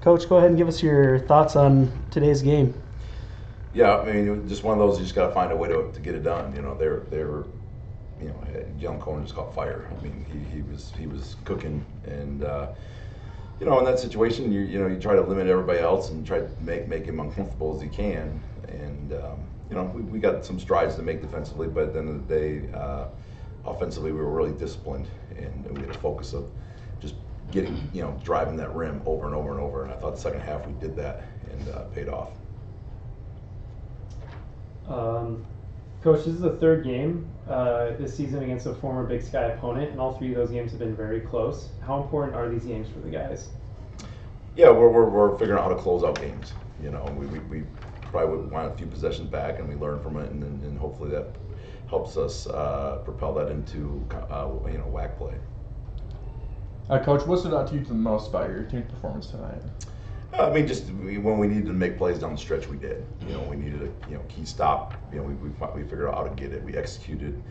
Coach, go ahead and give us your thoughts on today's game. Yeah, I mean, just one of those. You just got to find a way to get it done. They're young Cohen just caught fire. I mean, he was cooking, and in that situation, you try to limit everybody else and try to make him uncomfortable as you can. And we got some strides to make defensively, but at the end of the day, offensively, we were really disciplined, and we had a focus of just getting driving that rim over and over and over. And I thought the second half we did that and paid off. Coach, this is the third game this season against a former Big Sky opponent, and all three of those games have been very close. How important are these games for the guys? Yeah, we're figuring out how to close out games. We probably would want a few possessions back, and we learn from it, and hopefully that helps us propel that into WAC play. Coach, what stood out to you the most about your team's performance tonight? I mean, just when we needed to make plays down the stretch, we did. We needed a key stop. We figured out how to get it. We executed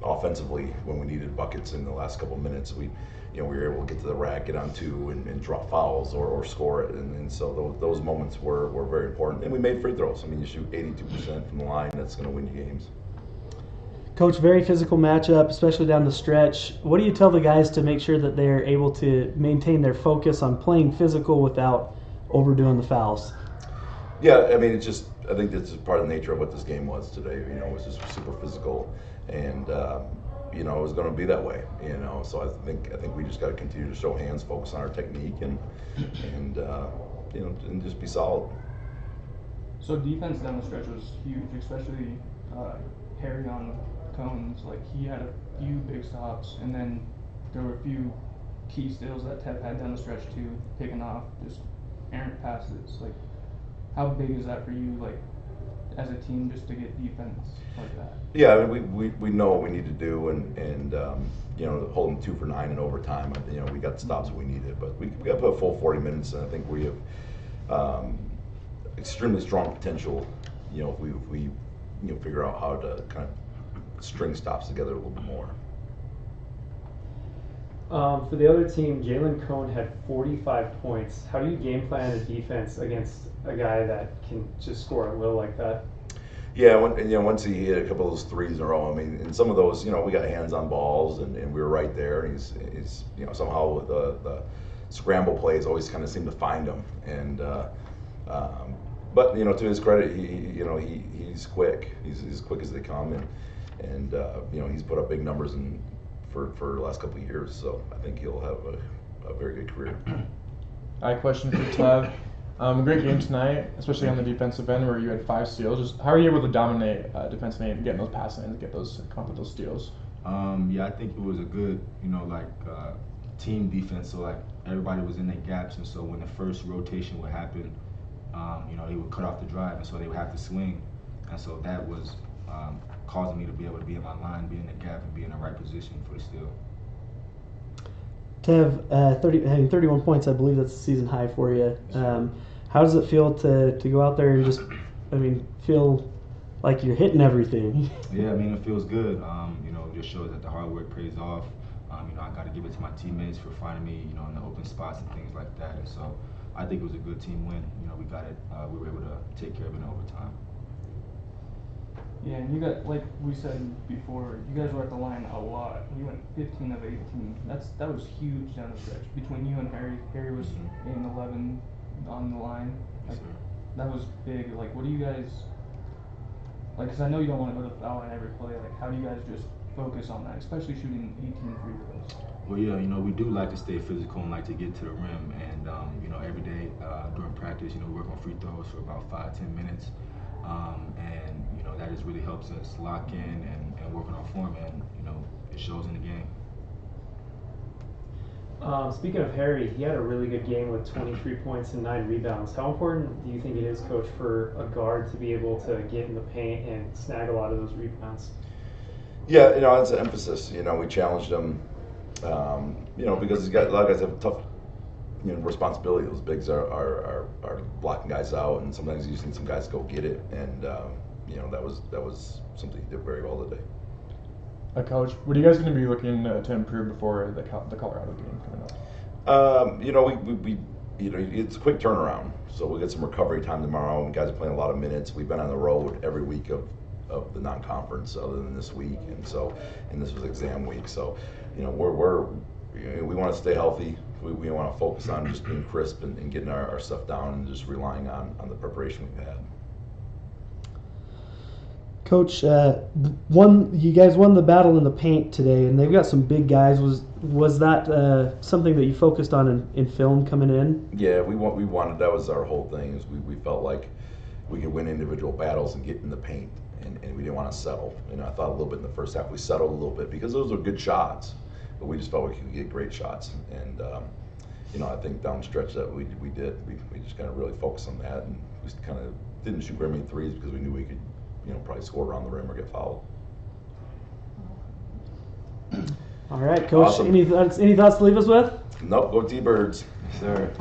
offensively when we needed buckets in the last couple of minutes. We were able to get to the rack, get on two, and draw fouls or score it. And so those moments were very important. And we made free throws. I mean, you shoot 82% from the line. That's going to win you games. Coach, very physical matchup, especially down the stretch. What do you tell the guys to make sure that they're able to maintain their focus on playing physical without overdoing the fouls? Yeah, I mean, I think this is part of the nature of what this game was today. It was just super physical, and it was going to be that way. So I think we just got to continue to show hands, focus on our technique, and just be solid. So defense down the stretch was huge, especially Harry on Cones. Like, he had a few big stops, and then there were a few key steals that Tev had down the stretch too, picking off just errant passes. Like, how big is that for you, like, as a team, just to get defense like that? Yeah, I mean, we know what we need to do, and holding 2 for 9 in overtime. We got the stops we needed, but we got to put a full 40 minutes, and I think we have extremely strong potential. If we figure out how to kind of string stops together a little bit more. For the other team, Jalen Cohn had 45 points. How do you game plan a defense against a guy that can just score at will like that? Yeah, once he hit a couple of those threes in a row, I mean, and some of those, we got hands on balls, and we were right there. And he's somehow the scramble plays always kind of seem to find him. And but to his credit, he's quick. He's as quick as they come, and he's put up big numbers for the last couple of years. So I think he'll have a very good career. Question for Tev. A great game tonight, especially on the defensive end where you had 5 steals. Just how are you able to dominate defensively and getting those pass lanes, come up with those steals? Yeah, I think it was a good, team defense. So like everybody was in their gaps, and so when the first rotation would happen, they would cut off the drive, and so they would have to swing, and so that was causing me to be able to be in my line, be in the gap, and be in the right position for the steal. Tev, having 31 points, I believe that's a season high for you. How does it feel to go out there and just, feel like you're hitting everything? Yeah, I mean, it feels good. It just shows that the hard work pays off. I got to give it to my teammates for finding me, in the open spots and things like that. And so I think it was a good team win. We got it. We were able to take care of it in overtime. Yeah, and you got, like we said before, you guys were at the line a lot. You went 15 of 18. That was huge down the stretch. Between you and Harry, Harry was in 11 on the line. Like, that was big. Like, what do you guys, because I know you don't want to go to the foul line every play. Like, how do you guys just focus on that, especially shooting 18 free throws? Well, yeah, we do like to stay physical and like to get to the rim. And, every day during practice, we work on free throws for about 5-10 minutes. And that just really helps us lock in and work on our form, and it shows in the game. Speaking of Harry, he had a really good game with 23 points and 9 rebounds. How important do you think it is, Coach, for a guard to be able to get in the paint and snag a lot of those rebounds? Yeah, it's an emphasis. We challenged him, because a lot of guys have a tough responsibility. Those bigs are blocking guys out, and sometimes you need some guys to go get it. And that was something he did very well today. Coach, what are you guys going to be looking to improve before the Colorado game coming up? We it's a quick turnaround. So we'll get some recovery time tomorrow. And guys are playing a lot of minutes. We've been on the road every week of the non-conference other than this week, and this was exam week. So, we want to stay healthy. We want to focus on just being crisp and getting our stuff down and just relying on the preparation we've had. Coach, you guys won the battle in the paint today, and they've got some big guys. Was that something that you focused on in film coming in? Yeah, we wanted. That was our whole thing. Is we felt like we could win individual battles and get in the paint, and we didn't want to settle. I thought a little bit in the first half we settled a little bit because those were good shots, but we just felt we could get great shots. And I think down the stretch that we did, we just kind of really focused on that, and we kind of didn't shoot very many threes because we knew we could. Probably score around the rim or get fouled. All right, Coach. Awesome. Any thoughts to leave us with? Nope. Go T-Birds. Yes, sir.